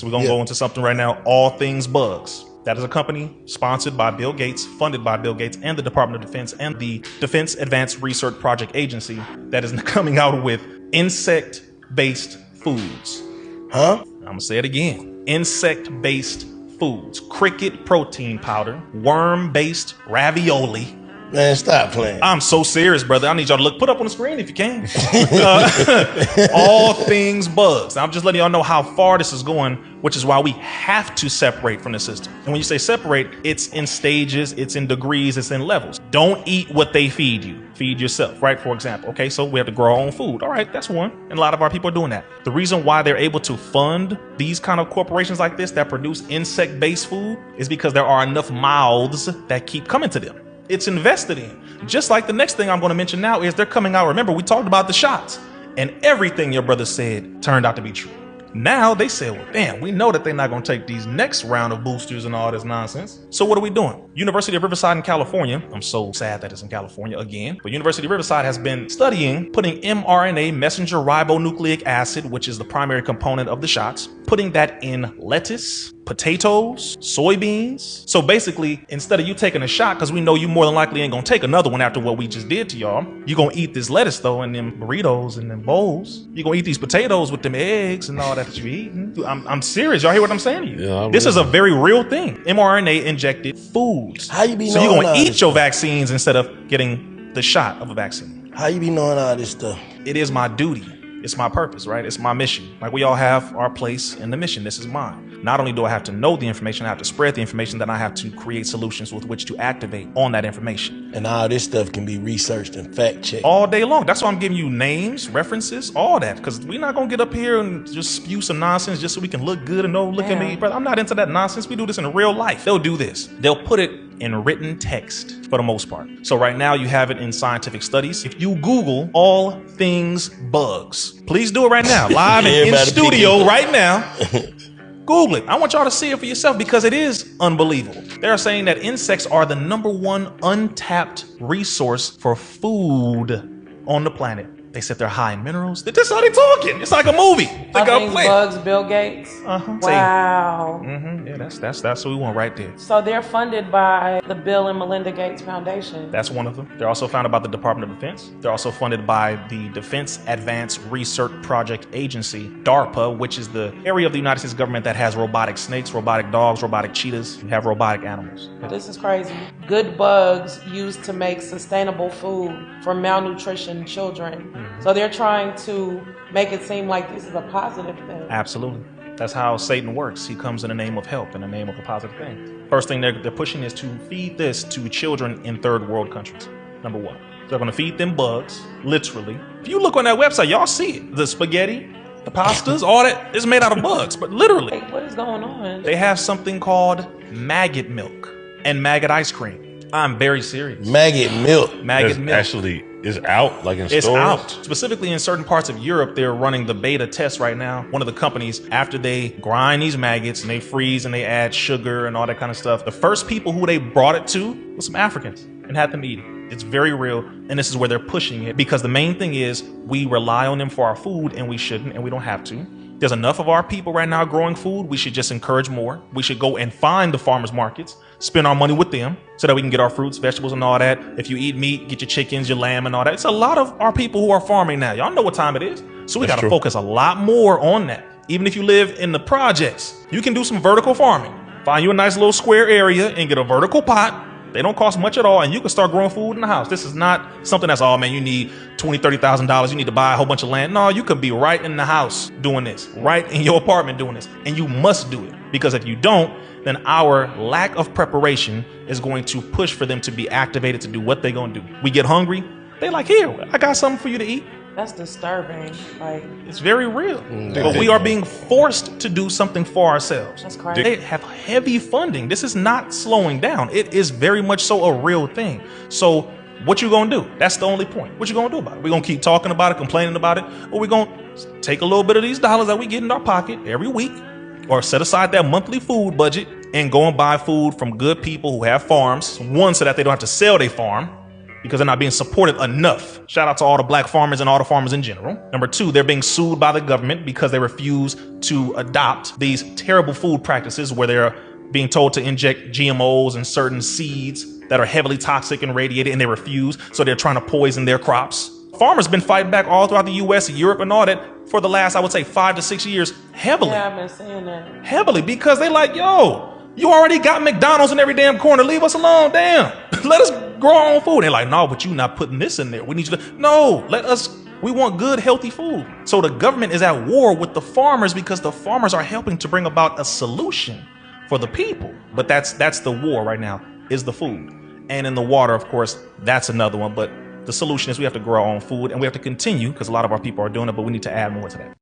So we're going to go into something right now, All Things Bugs. That is a company sponsored by Bill Gates, funded by Bill Gates and the Department of Defense and the Defense Advanced Research Project Agency that is coming out with insect-based foods. Huh? I'm going to say it again. Insect-based foods. Cricket protein powder, worm-based ravioli. Man, stop playing. I'm so serious, brother. I need y'all to put up on the screen if you can. All Things Bugs. I'm just letting y'all know how far this is going, which is why we have to separate from the system. And when you say separate, it's in stages, it's in degrees, it's in levels. Don't eat what they feed you. Feed yourself, right? For example, okay, so we have to grow our own food. All right, that's one. And a lot of our people are doing that. The reason why they're able to fund these kind of corporations like this that produce insect-based food is because there are enough mouths that keep coming to them. It's invested in. Just like the next thing I'm going to mention now is they're coming out. Remember, we talked about the shots and everything your brother said turned out to be true. Now they say, well, damn, we know that they're not going to take these next round of boosters and all this nonsense. So what are we doing? University of Riverside in California. I'm so sad that it's in California again. But University of Riverside has been studying putting mRNA, messenger ribonucleic acid, which is the primary component of the shots, putting that in lettuce, potatoes, soybeans. So basically, instead of you taking a shot, because we know you more than likely ain't gonna take another one after what we just did to y'all, you're gonna eat this lettuce though in them burritos and them bowls. You're gonna eat these potatoes with them eggs and all that you're eating. I'm serious. Y'all hear what I'm saying to you? Yeah, this is a very real thing. mRNA injected foods. How you be so you're knowing gonna all eat this your stuff? vaccines instead of getting the shot of a vaccine. How you be knowing all this stuff? It is my duty. It's my purpose, right? It's my mission. Like we all have our place in the mission. This is mine. Not only do I have to know the information, I have to spread the information, then I have to create solutions with which to activate on that information. And all this stuff can be researched and fact checked. All day long. That's why I'm giving you names, references, all that. Because we're not going to get up here and just spew some nonsense just so we can look good and look at me. Brother, I'm not into that nonsense. We do this in real life. They'll do this. They'll put it in written text for the most part. So right now you have it in scientific studies. If you Google All Things Bugs, please do it right now, live and in studio right now. Google it. I want y'all to see it for yourself because it is unbelievable. They're saying that insects are the #1 untapped resource for food on the planet. They said they're high in minerals. This is how they talking. It's like a movie. All Things Bugs, Bill Gates. Wow. Yeah, that's what we want right there. So they're funded by the Bill and Melinda Gates Foundation. That's one of them. They're also funded by the Department of Defense. They're also funded by the Defense Advanced Research Project Agency, DARPA, which is the area of the United States government that has robotic snakes, robotic dogs, robotic cheetahs. You have robotic animals. This is crazy. Good bugs used to make sustainable food for malnutrition children. So they're trying to make it seem like this is a positive thing. Absolutely. That's how Satan works. He comes in the name of help, in the name of a positive thing. First thing they're pushing is to feed this to children in third world countries. #1. They're going to feed them bugs, literally. If you look on that website, y'all see it. The spaghetti, the pastas, all that is made out of bugs, but literally. Hey, what is going on? They have something called maggot milk and maggot ice cream. I'm very serious. Maggot milk. Maggot milk. Actually, is out, like in It's stores? out. Specifically in certain parts of Europe, they're running the beta test right now. One of the companies, after they grind these maggots and they freeze and they add sugar and all that kind of stuff, the first people who they brought it to was some Africans and had them eat it. It's very real, and this is where they're pushing it because the main thing is we rely on them for our food and we shouldn't and we don't have to. There's enough of our people right now growing food. We should just encourage more. We should go and find the farmers markets, spend our money with them so that we can get our fruits, vegetables, and all that. If you eat meat, get your chickens, your lamb, and all that. It's a lot of our people who are farming now. Y'all know what time it is. So we got to focus a lot more on that. Even if you live in the projects, you can do some vertical farming. Find you a nice little square area and get a vertical pot. They don't cost much at all, and you can start growing food in the house. This is not something that's, oh man, you need $20,000, $30,000. You need to buy a whole bunch of land. No, you could be right in the house doing this, right in your apartment doing this, and you must do it. Because if you don't, then our lack of preparation is going to push for them to be activated to do what they're going to do. We get hungry. They like, here, I got something for you to eat. That's disturbing. Like, it's very real. But we are being forced to do something for ourselves. That's crazy. They have heavy funding. This is not slowing down. It is very much so a real thing. So what you gonna do? That's the only point. What you gonna do about it? We're gonna keep talking about it, complaining about it, or we're gonna take a little bit of these dollars that we get in our pocket every week, or set aside that monthly food budget and go and buy food from good people who have farms. One, so that they don't have to sell their farm. because they're not being supported enough. Shout out to all the black farmers and all the farmers in general. Number two, they're being sued by the government because they refuse to adopt these terrible food practices where they're being told to inject GMOs and certain seeds that are heavily toxic and radiated, and they refuse. So they're trying to poison their crops. Farmers been fighting back all throughout the US, Europe, and all that for the last, I would say, 5 to 6 years, heavily. Yeah, I've been seeing that. Heavily, because they like, yo, you already got McDonald's in every damn corner. Leave us alone. Damn. Let us grow our own food. They're like, no, but you not putting this in there. We need you to, no, let us, we want good, healthy food. So the government is at war with the farmers because the farmers are helping to bring about a solution for the people. But that's the war right now, is the food. And in the water, of course, that's another one. But the solution is we have to grow our own food, and we have to continue, because a lot of our people are doing it, but we need to add more to that.